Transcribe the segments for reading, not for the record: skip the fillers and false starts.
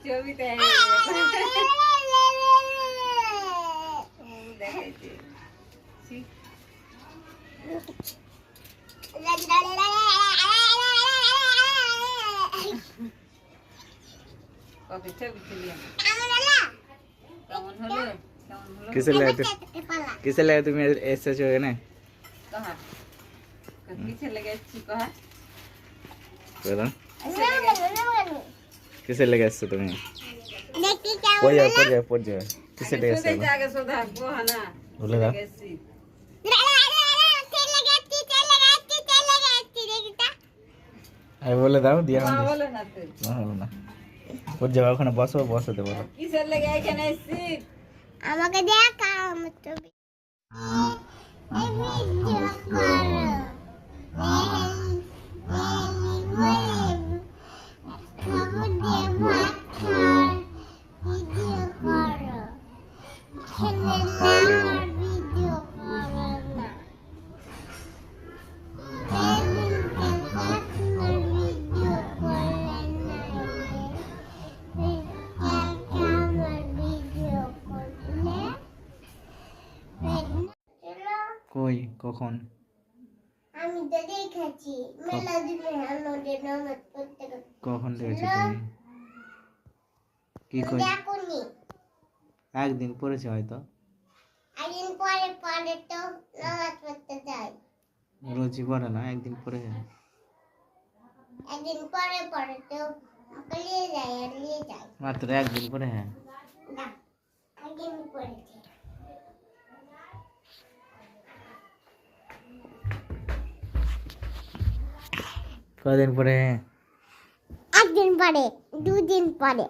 ছবিতে দেখাইছে किसे लगे तुम ऐसे जो है ना किसे लगे ऐसे तुम्हें पड़ जाओ किसे लगे ऐसे बोले ना अरे बोले दाओ दिया बोले ना পড় যাও ওখানে বসো বসতে বলো কিসের লাগে এখানে এসেছি আমাকে দেখা আমার ছবি এই ভিডিও করো কই কখন আমি তো দেখেছি মেলা দিনে আমাদের নামাজ পড়তে কখন দেখেছো তুমি কি কই দেখুনি একদিন পড়েছে হয়তো একদিন পরে পরে তো নামাজ পড়তে যাই রোজই পড়ে না একদিন পড়ে একদিন পরে পরে তো নিয়ে যাই মাত্র একদিন পরে হ্যাঁ না একদিন পড়েছে কদিন পরে একদিন পরে দুদিন পরে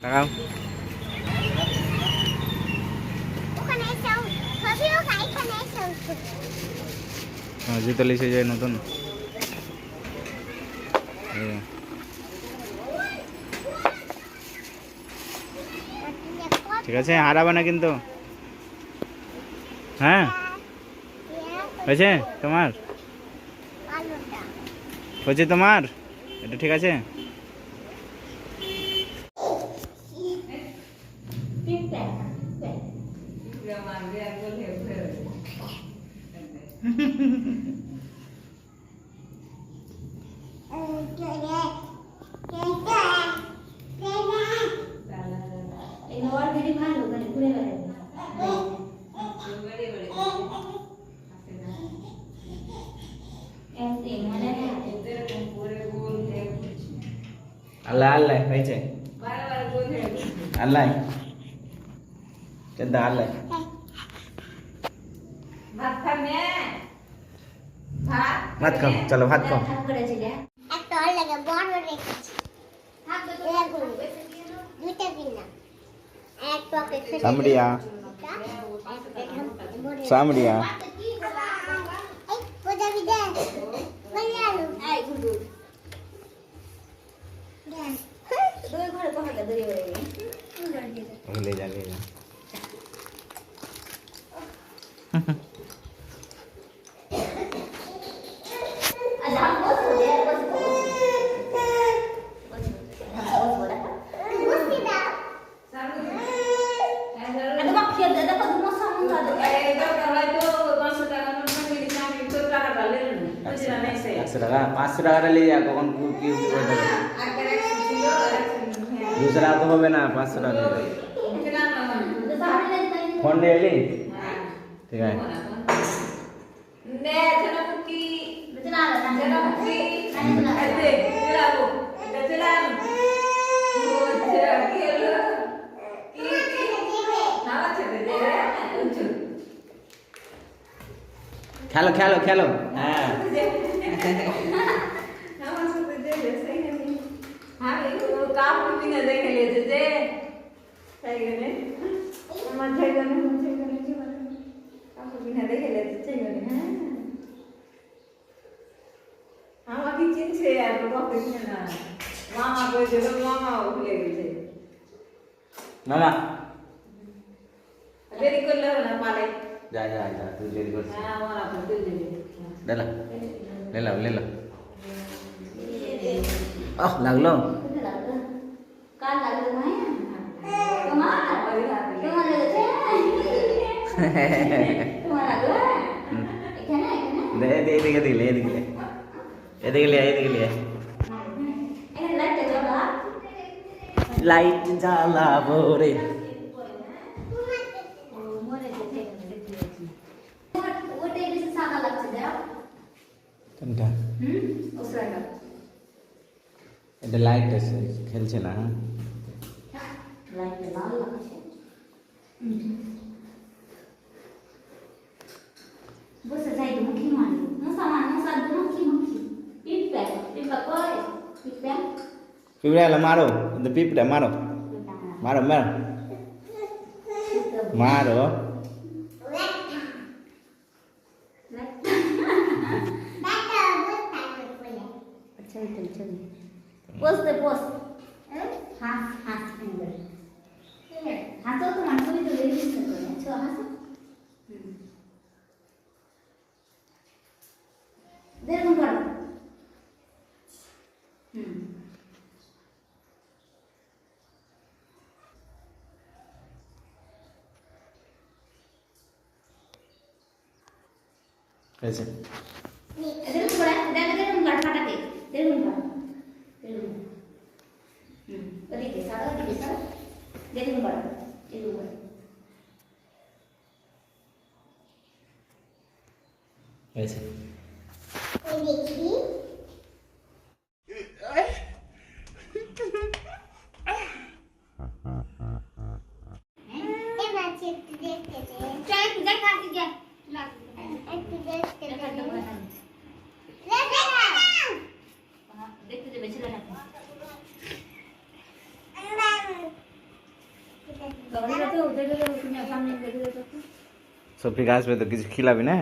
তাকাও ওখানে এসেও ছবিও খাই এখানে এসেও জুতো লিসে যায় নতুন ঠিক আছে হারাবে না কিন্তু হ্যাঁ হয়েছে তোমার হয়েছে তোমার এটা ঠিক আছে আল্লাহ আল্লাহ হয়েছে আল্লাহ কেদা আল্লাহ ভাত খাও চলো ভাত খাও একটা আর লাগে বড় রেখেছি দুইটা কিনা এক পকেট সামরিয়া সামরিয়া এই কোজা বিদে বলে আলু এই গুডু দুই ঘরে কহলে দরি হয়ে ले जा पाँच टाका ले जा कौन दूसरा तो হবে না 500 টাকা ফোন দিয়ে এলি ठीक आहे खेलो खेलो खेलो हाँ मामा जा जा जा तू जल्दी कर ले लो ओह लागलो काल लागलं नाही तुम्हाला दे दे दे दे ले दे ले लाइट जाला बोरे কোনটা এটা লাইট আছে খেলছে না বসে যাই মুখি মারি না সাদু মুখি পিপা করে পিপা पिपड़ा मारो तो पिपड़ा मारो मारो मारो मारो पोस्ट दे पोस्ट हाँ हाँ अंदर हाँ तो मन को भी तो ले सकते हैं अच्छा हाँ देर कौन करो कैसे इधर को बड़ा इधर हम काट काटा के इधर हम काट करी के सारा इधर हम बड़ा इधर बड़ा कैसे देखी सोफी घास पे तो किसी खिला भी ना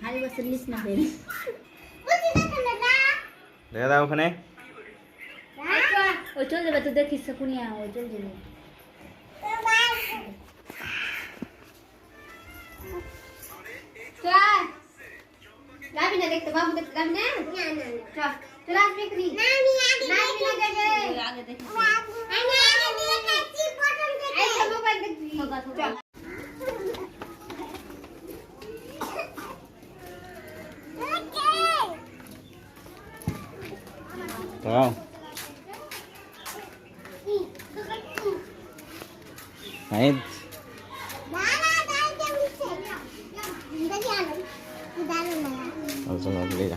hari berselis nak beli. দেখা দাও ওখানে ও চল যাবে তো দেখিস শুনিয়া ও চল যাবে চল যাবি না দেখতে বাবু দেখতে যাবি না চল চল আসবি কি না আমি আগে দেখি আমি আগে দেখাচ্ছি প্রথম থেকে এই সব মোবাইল দেখবি চল Wow. Right. Also lovely.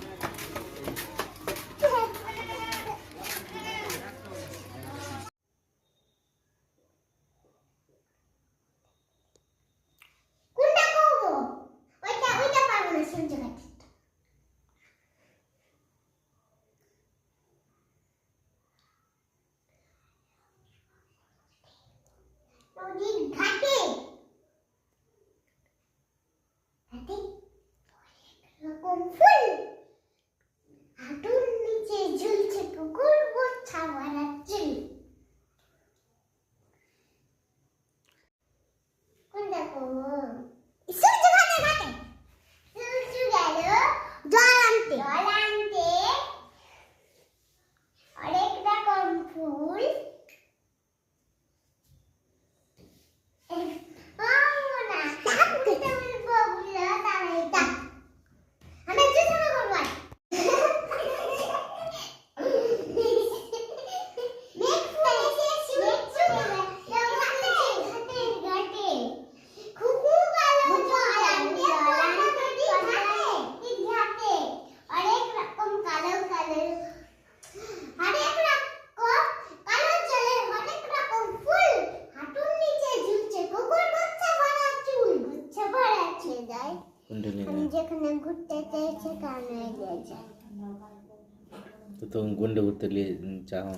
तो गुंडे उतरले चाहो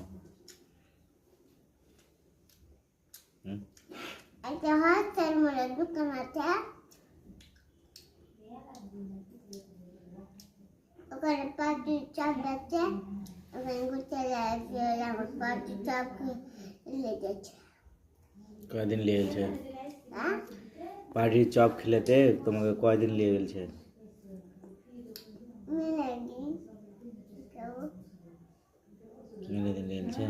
आता हा तर मला दुकानात ओकर पार्टी चाबते ओकर गुतेला लागो पार्टी चाब ले दे कय दिन ले गेल छे हां पार्टी चॉप खिलेते तुमके कय दिन ले गेल छे मिले दिन तो कितने दिन ले गेल छे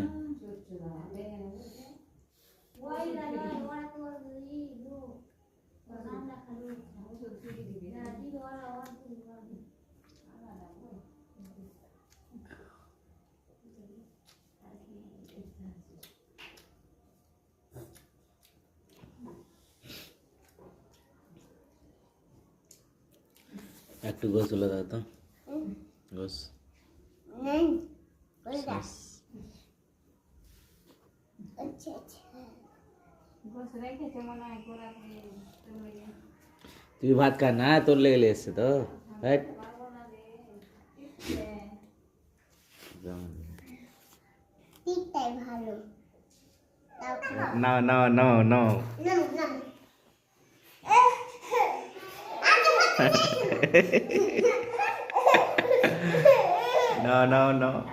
একটু গোস তুলে দাও তো গোস नहीं बोला अच्छा তুই ভাত খা না তোর লেগে এসছে তো হ্যাট টিকটাই ভালো না না না না না না no no no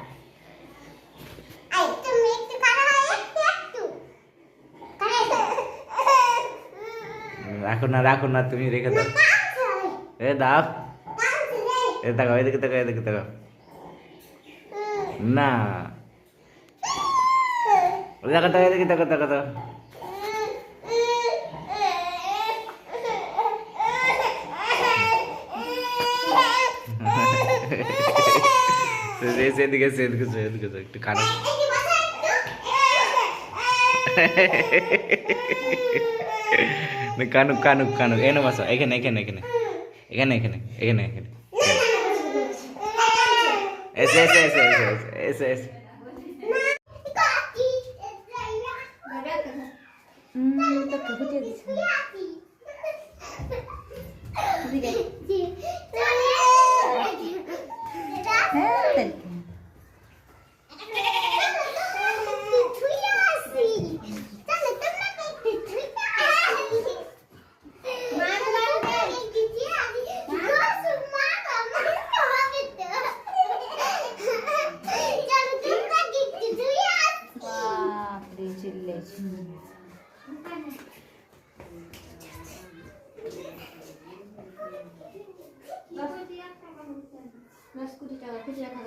आई तुम एक करा একটু রাখো না তুমি রেখে দাও এ দাও এ তাকাও এদিকে তাকাও না এদিকে তাকাও এদিকে একটু কানো কানু এনে বসো এখানে এসে Mas kudu cara kudu cara